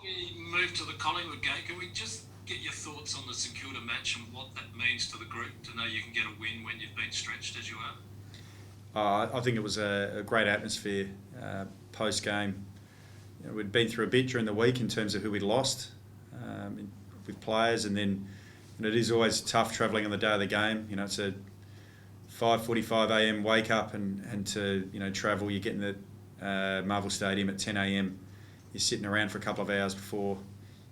We move to the Collingwood game. Can we just get your thoughts on the St Kilda match and what that means to the group to know you can get a win when you've been stretched as you are? I think it was a great atmosphere post-game. We'd been through a bit during the week in terms of who we'd lost with players, and then it is always tough travelling on the day of the game. It's a 5:45 a.m. wake up and to travel. You're getting at Marvel Stadium at 10 a.m. You're sitting around for a couple of hours before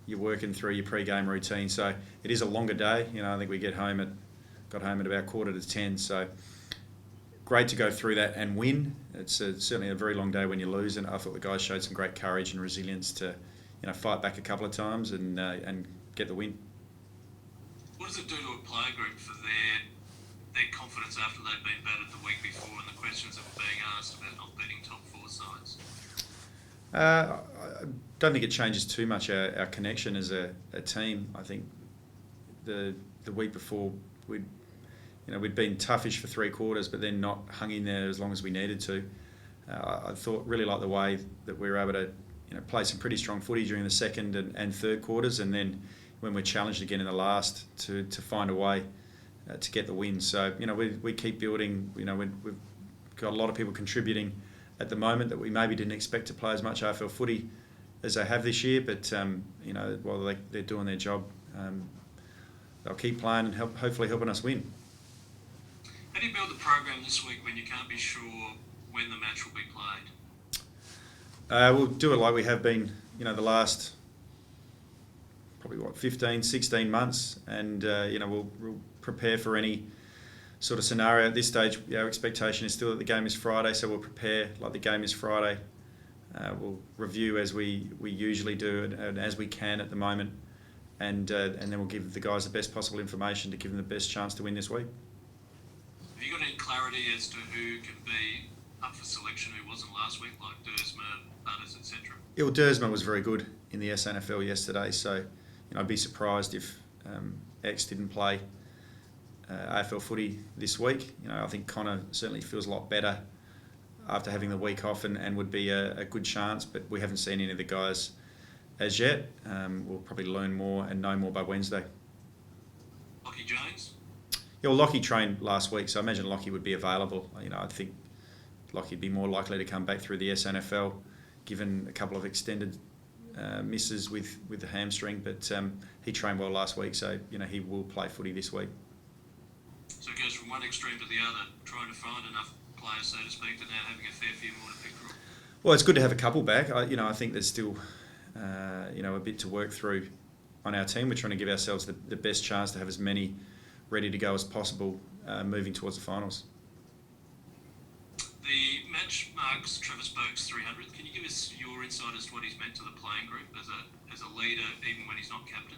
you're working through your pre-game routine. So it is a longer day. I think we got home at about 9:45. So great to go through that and win. It's certainly a very long day when you lose, and I thought the guys showed some great courage and resilience to fight back a couple of times and get the win. What does it do to a player group for their confidence after they've been battered the week before and the questions that were being asked about not beating top four sides? I don't think it changes too much our connection as a team. I think the week before we'd been toughish for three quarters, but then not hung in there as long as we needed to. I thought really liked the way that we were able to play some pretty strong footy during the second and third quarters, and then when we're challenged again in the last to find a way to get the win. So we keep building. We've got a lot of people contributing at the moment that we maybe didn't expect to play as much AFL footy as they have this year, but while they're doing their job, they'll keep playing and hopefully helping us win. How do you build the program this week when you can't be sure when the match will be played? We'll do it like we have been, the last probably 15, 16 months, and we'll prepare for any sort of scenario. At this stage, our expectation is still that the game is Friday, so we'll prepare like the game is Friday. We'll review as we usually do and as we can at the moment, and then we'll give the guys the best possible information to give them the best chance to win this week. Have you got any clarity as to who can be up for selection who wasn't last week, like Dersma, Butters, etc.? Yeah, well, Dersma was very good in the SNFL yesterday, so I'd be surprised if X didn't play AFL footy this week. I think Connor certainly feels a lot better after having the week off and would be a good chance, but we haven't seen any of the guys as yet. We'll probably learn more and know more by Wednesday. Lockie Jones? Yeah, well, Lockie trained last week, so I imagine Lockie would be available. I think Lockie'd be more likely to come back through the SNFL, given a couple of extended misses with the hamstring, but he trained well last week, so he will play footy this week. So it goes from one extreme to the other, trying to find enough players, so to speak, to now having a fair few more to pick from. Well, it's good to have a couple back. I think there's still a bit to work through on our team. We're trying to give ourselves the best chance to have as many ready to go as possible moving towards the finals. The match marks Travis Boak's 300th. Can you give us your insight as to what he's meant to the playing group as a leader, even when he's not captain?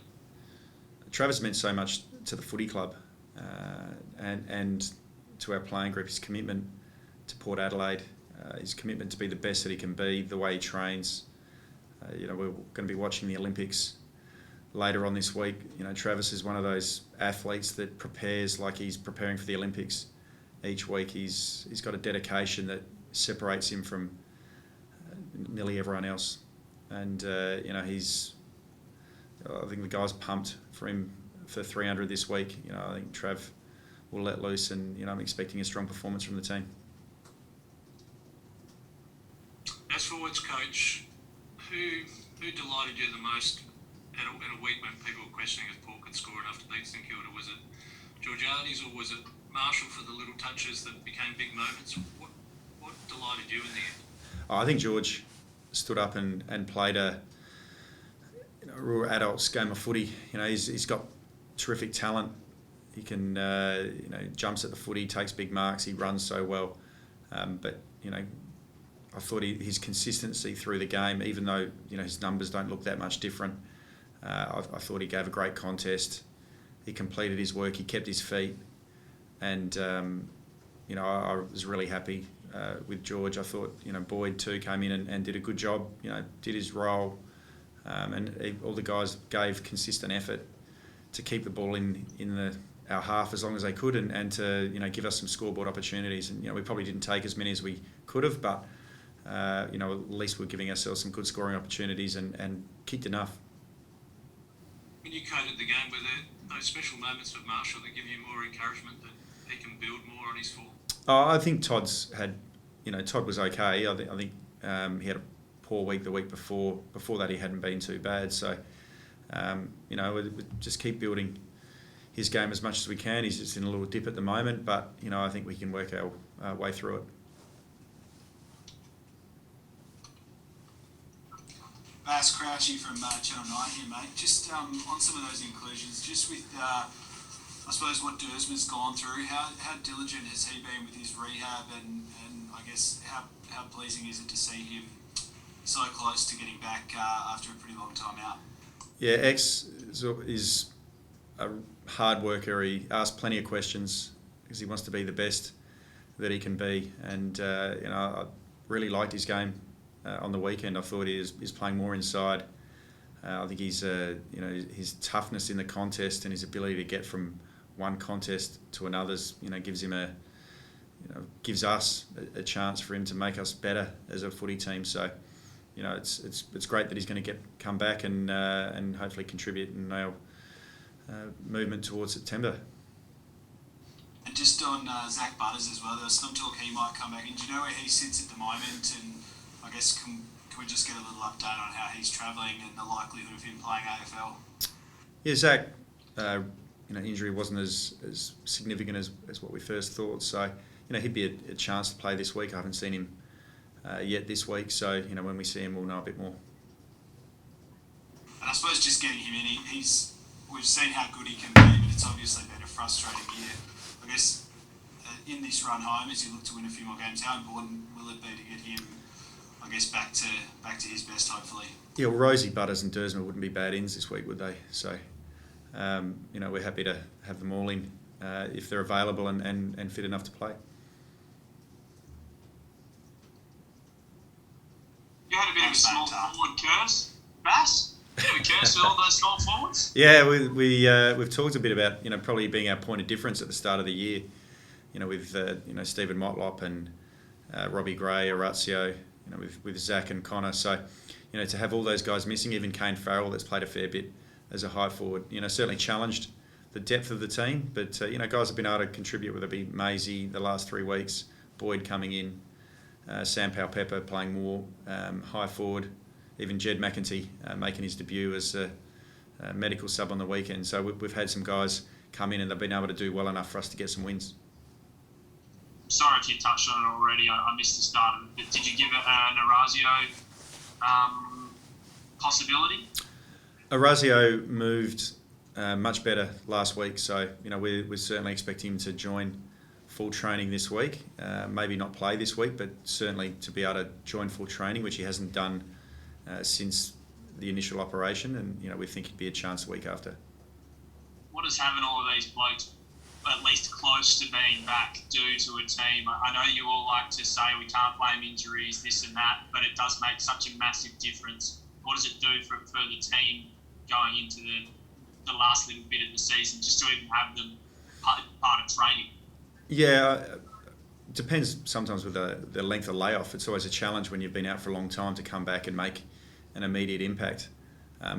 Travis meant so much to the footy club and to our playing group. His commitment to Port Adelaide, his commitment to be the best that he can be, the way he trains. We're going to be watching the Olympics later on this week. Travis is one of those athletes that prepares like he's preparing for the Olympics. Each week he's got a dedication that separates him from nearly everyone else, and I think the guys pumped for him for 300 this week. I think Trav will let loose, and I'm expecting a strong performance from the team. As forwards coach, who delighted you the most in a week when people were questioning if Paul could score enough to beat St Kilda? Was it Georgiades or was it Marshall for the little touches that became big moments? What delighted you in the end? I think George stood up and played a real adult's game of footy. He's got terrific talent. He can jumps at the footy, takes big marks. He runs so well, but I thought his consistency through the game, even though his numbers don't look that much different, I thought he gave a great contest. He completed his work. He kept his feet. And, I was really happy with George. I thought, Boyd too came in and did a good job, did his role. And all the guys gave consistent effort to keep the ball in our half as long as they could and to, give us some scoreboard opportunities. And, we probably didn't take as many as we could have, but at least we're giving ourselves some good scoring opportunities and kicked enough. When you coded the game, were there those special moments with Marshall that give you more encouragement that he can build more on his form? Oh, I think Todd was okay. I think he had a poor week the week before. Before that, he hadn't been too bad. So, we just keep building his game as much as we can. He's just in a little dip at the moment, but I think we can work our way through it. Bass Crouchy from Channel 9 here, mate. Just on some of those inclusions, just with, I suppose, what Dersman's gone through, how diligent has he been with his rehab, and I guess how pleasing is it to see him so close to getting back after a pretty long time out? Yeah, X is a hard worker. He asks plenty of questions because he wants to be the best that he can be, and I really liked his game. On the weekend, I thought he is playing more inside. I think he's his toughness in the contest and his ability to get from one contest to another's gives him gives us a chance for him to make us better as a footy team. So it's great that he's going to come back and hopefully contribute in our movement towards September. And just on Zach Butters as well, there was some talk he might come back in. Do you know where he sits at the moment? And I guess can we just get a little update on how he's travelling and the likelihood of him playing AFL? Yeah, Zach, injury wasn't as significant as what we first thought. So, he'd be a chance to play this week. I haven't seen him yet this week. So, when we see him, we'll know a bit more. And I suppose just getting him in, we've seen how good he can be, but it's obviously been a frustrating year. I guess in this run home, as you look to win a few more games, how important will it be to get him, I guess, back to his best, hopefully? Yeah, well, Rosie, Butters and Dersman wouldn't be bad ins this week, would they? So, we're happy to have them all in if they're available and fit enough to play. You had a bit of a small forward curse, Bass? A bit of a curse for all those small forwards? Yeah, we've talked a bit about probably being our point of difference at the start of the year. With Stephen Motlop and Robbie Gray, Orazio. With Zach and Connor. So, to have all those guys missing, even Kane Farrell, that's played a fair bit as a high forward, certainly challenged the depth of the team. But, guys have been able to contribute, whether it be Maisie the last 3 weeks, Boyd coming in, Sam Powell-Pepper playing more high forward, even Jed McEntee making his debut as a medical sub on the weekend. So we've had some guys come in and they've been able to do well enough for us to get some wins. Sorry if you touched on it already. I missed the start of it. But did you give it an Orazio possibility? Orazio moved much better last week, so we're certainly expecting him to join full training this week. Maybe not play this week, but certainly to be able to join full training, which he hasn't done since the initial operation, and we think he'd be a chance the week after. What does having all of these blokes at least close to being back do to a team? I know you all like to say we can't blame injuries, this and that, but it does make such a massive difference. What does it do for the team going into the last little bit of the season, just to even have them part of training? Yeah, it depends sometimes with the length of layoff. It's always a challenge when you've been out for a long time to come back and make an immediate impact.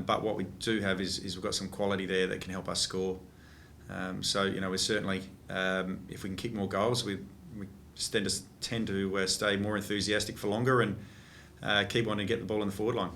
But what we do have is we've got some quality there that can help us score. So we're certainly, if we can kick more goals, we tend to stay more enthusiastic for longer and keep wanting to get the ball in the forward line.